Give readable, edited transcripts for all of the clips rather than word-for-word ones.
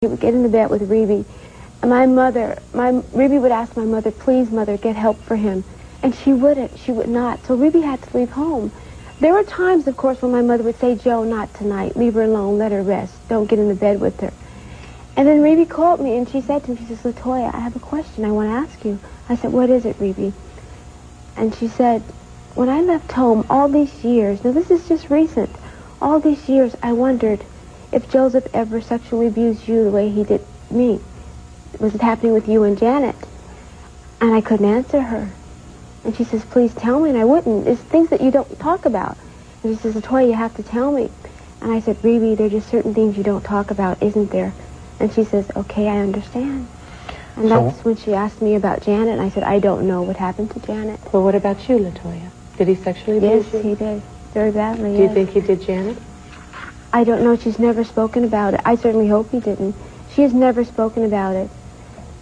He would get in the bed with Reby, and Reby would ask my mother, please, mother, get help for him. And she wouldn't. She would not. So Reby had to leave home. There were times, of course, when my mother would say, Joe, not tonight. Leave her alone. Let her rest. Don't get in the bed with her. And then Reby called me, and she said to me, she says, Latoya, I have a question I want to ask you. I said, what is it, Reby? And she said, when I left home all these years, now this is just recent, all these years I wondered if Joseph ever sexually abused you the way he did me. Was it happening with you and Janet? And I couldn't answer her. And she says, please tell me, and I wouldn't. It's things that you don't talk about. And she says, Latoya, you have to tell me. And I said, Reby, there are just certain things you don't talk about, isn't there? And she says, okay, I understand. And that's when she asked me about Janet, and I said, I don't know what happened to Janet. Well, what about you, Latoya? Did he sexually abuse you? Yes, he did. Very badly, Do you think he did Janet? I don't know. She's never spoken about it. I certainly hope he didn't. She has never spoken about it.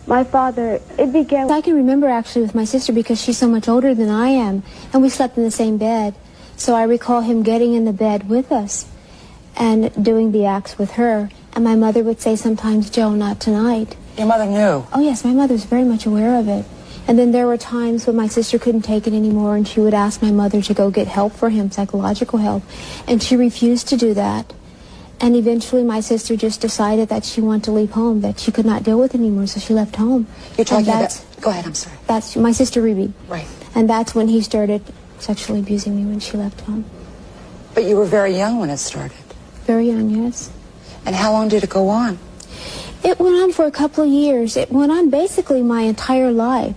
My father, it began... I can remember actually with my sister because she's so much older than I am, and we slept in the same bed. So I recall him getting in the bed with us and doing the acts with her. And my mother would say sometimes, Joe, not tonight. Your mother knew? Oh, yes, my mother's very much aware of it. And then there were times when my sister couldn't take it anymore, and she would ask my mother to go get help for him, psychological help. And she refused to do that. And eventually my sister just decided that she wanted to leave home, that she could not deal with it anymore, so she left home. You're talking about... Go ahead, I'm sorry. That's my sister, Reby. Right. And that's when he started sexually abusing me, when she left home. But you were very young when it started. Very young, yes. And how long did it go on? It went on for a couple of years. It went on basically my entire life.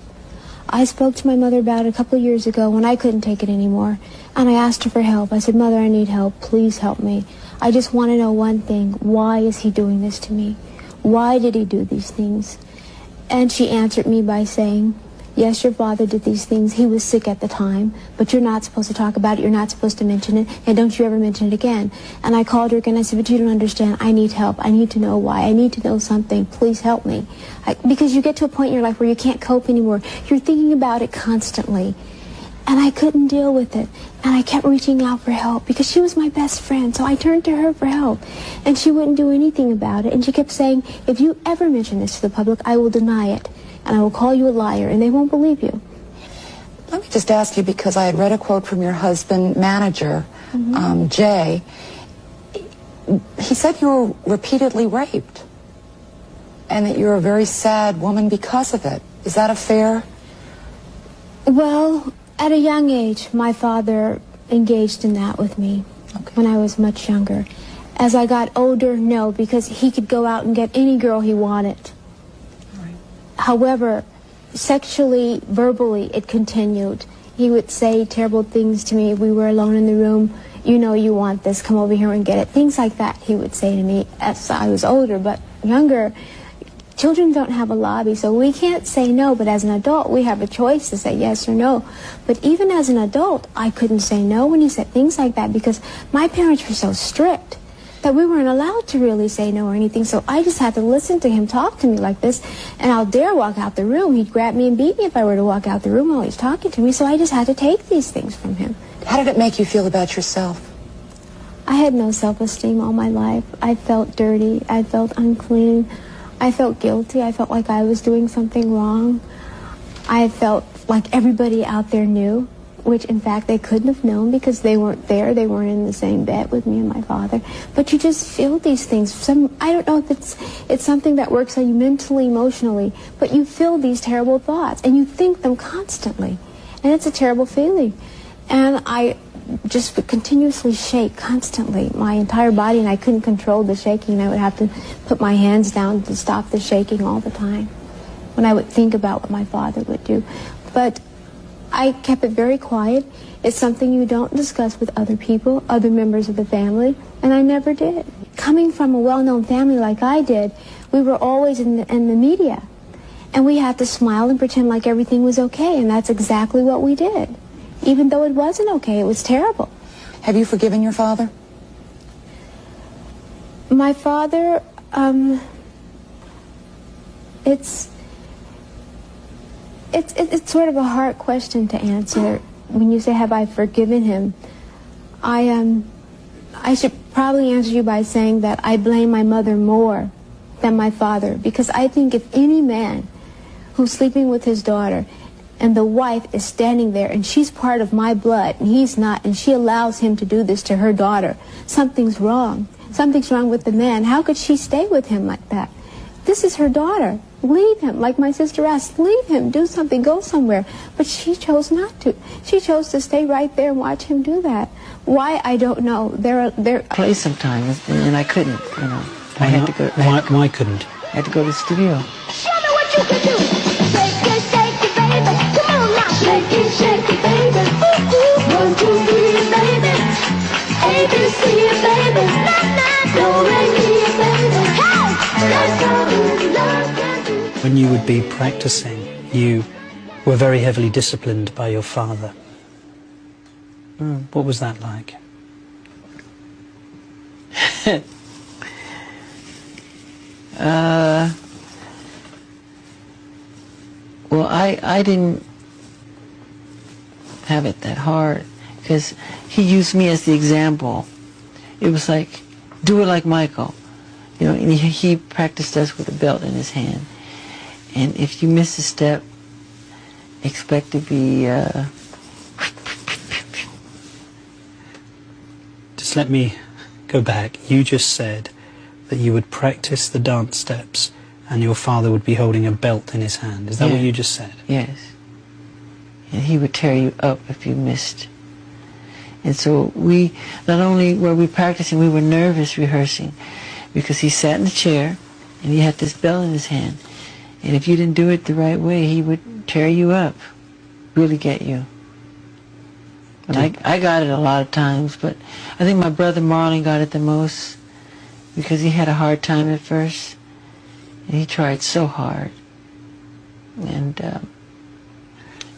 I spoke to my mother about it a couple of years ago when I couldn't take it anymore. And I asked her for help. I said, Mother, I need help. Please help me. I just want to know one thing. Why is he doing this to me? Why did he do these things? And she answered me by saying, yes, your father did these things. He was sick at the time, but you're not supposed to talk about it. You're not supposed to mention it, and don't you ever mention it again. And I called her again. I said, but you don't understand. I need help. I need to know why. I need to know something. Please help me. Because you get to a point in your life where you can't cope anymore. You're thinking about it constantly. And I couldn't deal with it. And I kept reaching out for help because she was my best friend. So I turned to her for help. And she wouldn't do anything about it. And she kept saying, if you ever mention this to the public, I will deny it. And I will call you a liar, and they won't believe you. Let me just ask you, because I had read a quote from your husband, manager, Jay. He said you were repeatedly raped, and that you're a very sad woman because of it. Is that a fair? Well, at a young age, my father engaged in that with me when I was much younger. As I got older, no, because he could go out and get any girl he wanted. However, sexually, verbally, it continued. He would say terrible things to me if we were alone in the room. You know you want this, come over here and get it. Things like that he would say to me as I was older, but younger. Children don't have a lobby, so we can't say no, but as an adult, we have a choice to say yes or no. But even as an adult, I couldn't say no when he said things like that because my parents were so strict that we weren't allowed to really say no or anything. So I just had to listen to him talk to me like this, and I'll dare walk out the room. He'd grab me and beat me if I were to walk out the room while he's talking to me, so I just had to take these things from him. How did it make you feel about yourself? I had no self-esteem all my life. I felt dirty. I felt unclean. I felt guilty. I felt like I was doing something wrong. I felt like everybody out there knew, which in fact they couldn't have known because they weren't there. They weren't in the same bed with me and my father. But you just feel these things. I don't know if it's something that works on you mentally, emotionally, but you feel these terrible thoughts and you think them constantly. And it's a terrible feeling. And I just would continuously shake constantly, my entire body, and I couldn't control the shaking. I would have to put my hands down to stop the shaking all the time when I would think about what my father would do. But I kept it very quiet. It's something you don't discuss with other people, other members of the family, and I never did. Coming from a well-known family like I did, we were always in the media, and we had to smile and pretend like everything was okay, and that's exactly what we did. Even though it wasn't okay, it was terrible. Have you forgiven your father? My father, it's sort of a hard question to answer. When you say, have I forgiven him? I should probably answer you by saying that I blame my mother more than my father, because I think if any man who's sleeping with his daughter and the wife is standing there and she's part of my blood and he's not, and she allows him to do this to her daughter, something's wrong. Something's wrong with the man. How could she stay with him like that? This is her daughter. Leave him. Like my sister asked, leave him. Do something. Go somewhere. But she chose not to. She chose to stay right there and watch him do that. Why, I don't know. There. Play sometimes, and I couldn't, you know. Why not? Why couldn't? I had to go to the studio. Show me what you can do. Shake it, baby. Come on now. Shake it, baby. Ooh, ooh. 1, 2, 3, baby. A, B, C, baby. Na, na, do, re, mi, baby. Hey, let's go. Love can do. When you would be practicing, you were very heavily disciplined by your father. What was that like? Well, I didn't have it that hard because he used me as the example. It was like, do it like Michael. You know, and he practiced us with a belt in his hand. And if you miss a step, expect to be... Just let me go back. You just said that you would practice the dance steps and your father would be holding a belt in his hand. Is that what you just said? Yes. And he would tear you up if you missed. And so we, not only were we practicing, we were nervous rehearsing because he sat in the chair and he had this belt in his hand. And if you didn't do it the right way, he would tear you up, really get you. And I got it a lot of times, but I think my brother Marlon got it the most because he had a hard time at first. And he tried so hard. And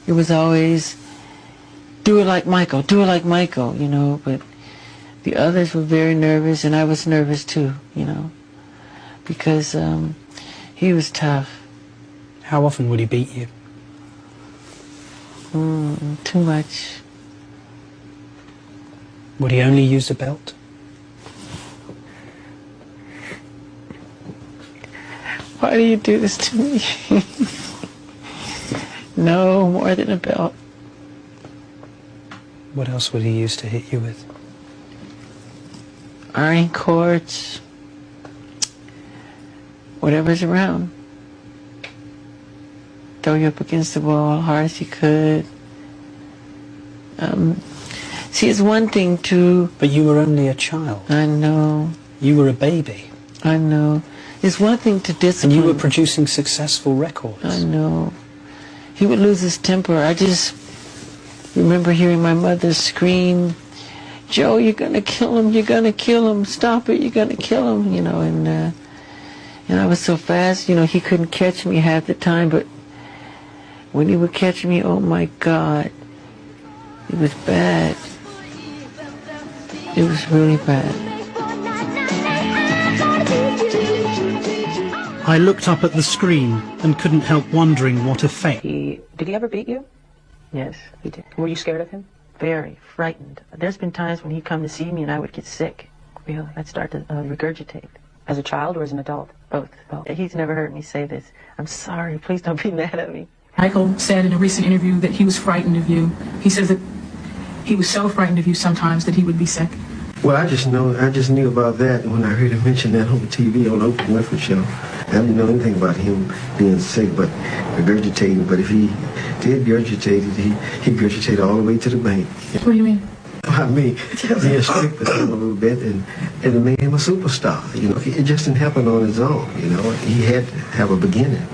it was always, do it like Michael, do it like Michael, you know. But the others were very nervous, and I was nervous too, you know, because he was tough. How often would he beat you? Too much. Would he only use a belt? Why do you do this to me? No, more than a belt. What else would he use to hit you with? Iron cords. Whatever's around. Throw you up against the wall hard as you could. See, it's one thing to... But you were only a child. I know. You were a baby. I know. It's one thing to discipline. And you were producing successful records. I know. He would lose his temper. I just remember hearing my mother scream, Joe, you're going to kill him, you're going to kill him, stop it, you're going to kill him, you know, and I was so fast, you know, he couldn't catch me half the time, but when he would catch me, oh my God, it was bad. It was really bad. I looked up at the screen and couldn't help wondering what effect. Did he ever beat you? Yes, he did. Were you scared of him? Very frightened. There's been times when he'd come to see me and I would get sick. Really, I'd start to regurgitate. As a child or as an adult? Both. He's never heard me say this. I'm sorry, please don't be mad at me. Michael said in a recent interview that he was frightened of you. He says that he was so frightened of you sometimes that he would be sick. Well, I just knew about that when I heard him mention that on TV on Oprah Winfrey Show. I didn't know anything about him being sick, but regurgitating. But if he did regurgitate it, he regurgitated all the way to the bank. What do you mean? I mean, he stripped him a little bit, and it made him a superstar. You know, it just didn't happen on his own. You know, he had to have a beginning.